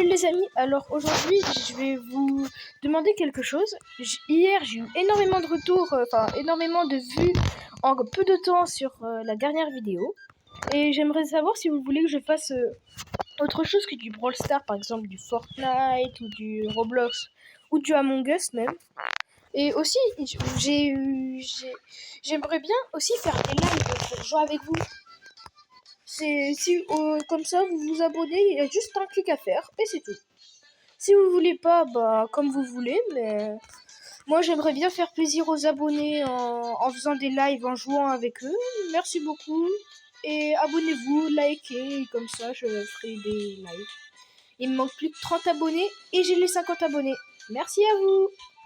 les amis, alors aujourd'hui je vais vous demander quelque chose. Hier j'ai eu énormément de retours, énormément de vues en peu de temps sur la dernière vidéo. Et j'aimerais savoir si vous voulez que je fasse autre chose que du Brawl Stars, par exemple du Fortnite ou du Roblox ou du Among Us même. Et aussi j'aimerais bien aussi faire des lives pour jouer avec vous. C'est si comme ça vous vous abonnez, il y a juste un clic à faire et c'est tout. Si vous voulez pas, bah comme vous voulez, mais moi j'aimerais bien faire plaisir aux abonnés en faisant des lives, en jouant avec eux. Merci beaucoup et abonnez-vous, likez, et comme ça je ferai des lives. Il me manque plus que 30 abonnés et j'ai les 50 abonnés. Merci à vous.